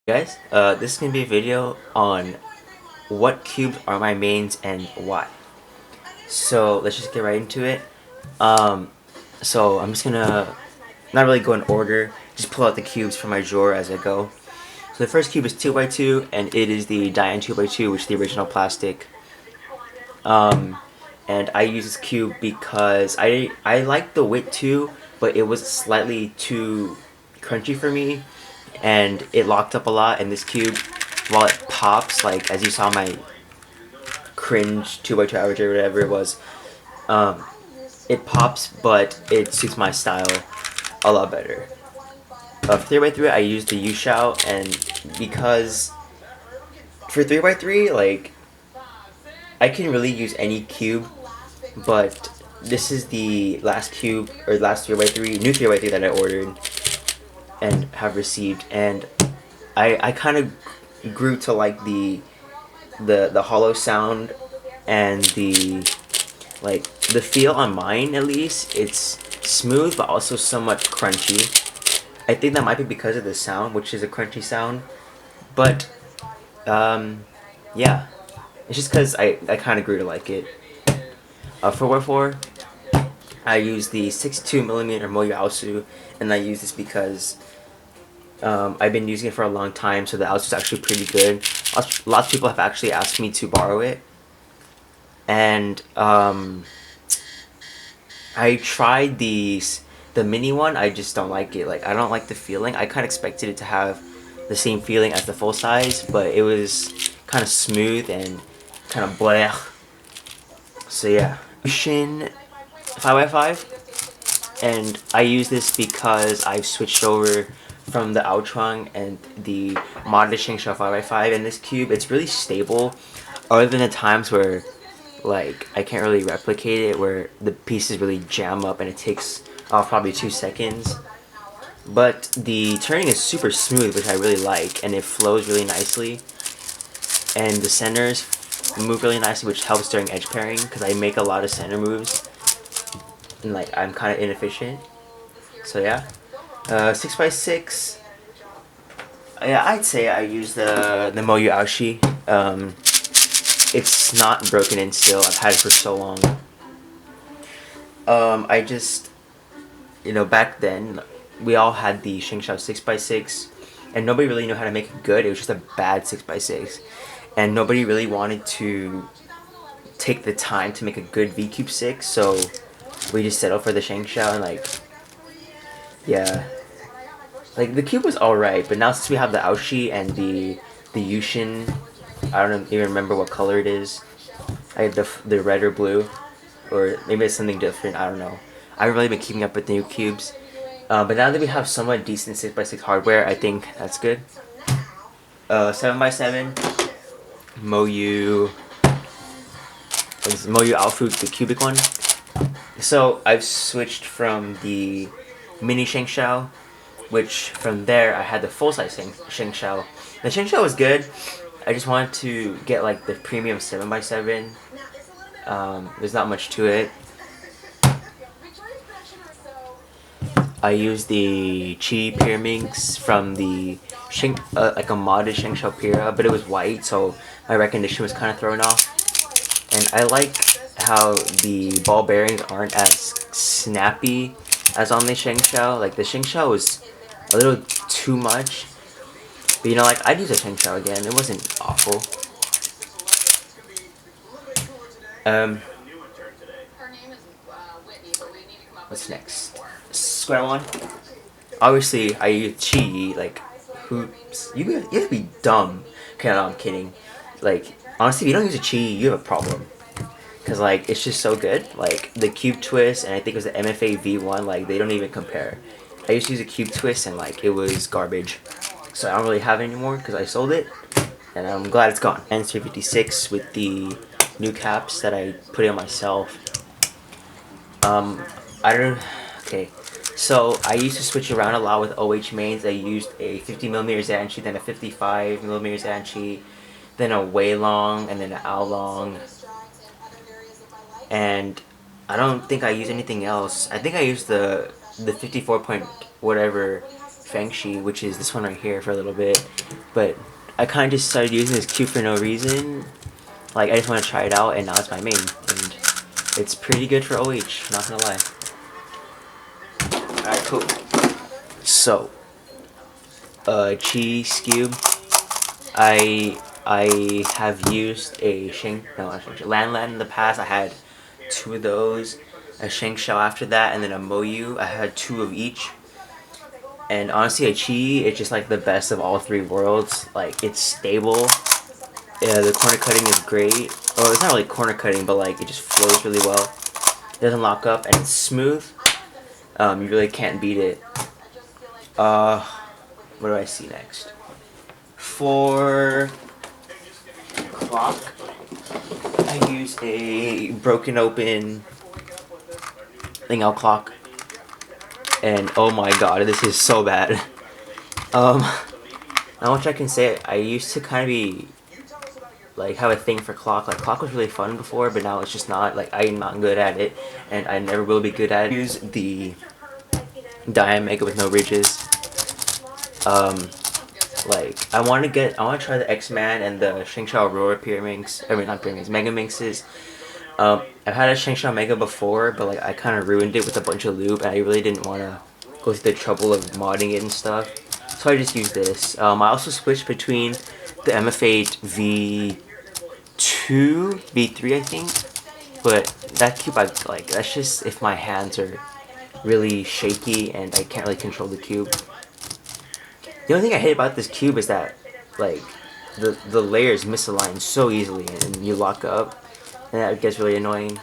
Guys, this is gonna be a video on what cubes are my mains and why. So let's just get right into it. Um, so I'm just gonna not really go in order, just pull out the cubes from my drawer as I go. So the first cube is 2x2, and it is the Diane 2x2, which is the original plastic. Um, and I use this cube because I like the width too, but it was slightly too crunchy for me, and it locked up a lot. And this cube, while it pops, like as you saw my cringe 2x2 average or whatever it was, um, it pops, but it suits my style a lot better. For 3x3, I use the U-Shao, and because for 3x3, like I can really use any cube, but this is the last cube or last 3x3 new 3x3 that I ordered and have received, and I kind of grew to like the hollow sound and the feel on mine. At least it's smooth but also somewhat crunchy. I think that might be because of the sound, which is a crunchy sound, but yeah, it's just because I kind of grew to like it. For wherefore, I use the 62mm Moyu, and I use this because I've been using it for a long time, so the Aosu is actually pretty good. Lots of people have actually asked me to borrow it, and I tried the mini one. I just don't like it. Like, I don't like the feeling. I kind of expected it to have the same feeling as the full size, but it was kind of smooth and kind of blech. So yeah, Shin 5x5, and I use this because I've switched over from the Outrong and the modded Shingshou 5x5 in this cube. It's really stable, other than the times where like I can't really replicate it, where the pieces really jam up and it takes probably 2 seconds. But the turning is super smooth, which I really like, and it flows really nicely. And the centers move really nicely, which helps during edge pairing because I make a lot of center moves, and like I'm kind of inefficient. So yeah, 6x6. Yeah, I'd say I use the Moyu Aoshi. It's not broken in still. I've had it for so long. I just, back then, we all had the Shingshou 6x6, and nobody really knew how to make it good. It was just a bad 6x6. And nobody really wanted to take the time to make a good V-Cube 6, so we just settled for the Shingshou, and yeah. Like, the cube was alright, but now since we have the Aoshi and the Yushin, I don't even remember what color it is. I had the red or blue, or maybe it's something different. I don't know. I haven't really been keeping up with the new cubes, but now that we have somewhat decent 6x6 hardware, I think that's good. 7x7, Moyu, Moyu Alfu, the cubic one. So I've switched from the mini Shengshou, which from there I had the full size Shengshou. The Shengshou was good. I just wanted to get like the premium 7x7. There's not much to it. I used the Pyraminx from the like a modded Shengshou Pyra, but it was white, so my recognition was kind of thrown off. And I like how the ball bearings aren't as snappy as on the Shengshou. Like the Shengshou was a little too much, but like I'd use a Shengshou again. It wasn't awful. What's next? Square one. Obviously, I use Chi. Like, hoops. You have to be dumb. Okay, no, I'm kidding. Like, honestly, if you don't use a Chi, you have a problem. Because, like, it's just so good. Like, the Cube Twist, and I think it was the MFA V1, like, they don't even compare. I used to use a Cube Twist, and, like, it was garbage. So I don't really have it anymore because I sold it. And I'm glad it's gone. And 356 with the new caps that I put in myself. I don't. Okay, so I used to switch around a lot with OH mains. I used a 50mm Zanchi, then a 55mm Zanchi, then a Wei Long, and then an Ao Long. And I don't think I used anything else. I think I used the 54 point whatever Fangshi, which is this one right here, for a little bit. But I kind of just started using this cube for no reason. Like, I just want to try it out, and now it's my main. And it's pretty good for OH, not gonna lie. Alright, cool. So, cheese cube. I have used a Lan in the past. I had 2 of those. A Sheng Shao after that, and then a Moyu. I had 2 of each. And honestly, a Chi, it's just like the best of all 3 worlds. Like, it's stable. Yeah, the corner cutting is great. Oh, it's not really corner cutting, but like, it just flows really well. It doesn't lock up, and it's smooth. You really can't beat it. What do I see next? For clock, I use a broken open Ling clock. And oh my god, this is so bad. Not much I can say. I used to kind of be like have a thing for clock. Like, clock was really fun before, but now it's just not. Like, I'm not good at it, and I never will be good at it. I use the Mega with no ridges. Like, I want to try the X-Man and the Sheng Shao Aurora Pyraminx. I mean, not Pyraminx, Megaminxes. I've had a Sheng Shao Mega before, but like, I kind of ruined it with a bunch of loop, and I really didn't want to go through the trouble of modding it and stuff. So I just used this. I also switched between the MF8 V2, V3, I think. But that cube, that's just if my hands are really shaky and I can't really control the cube. The only thing I hate about this cube is that, like, the layers misalign so easily and you lock up, and that gets really annoying.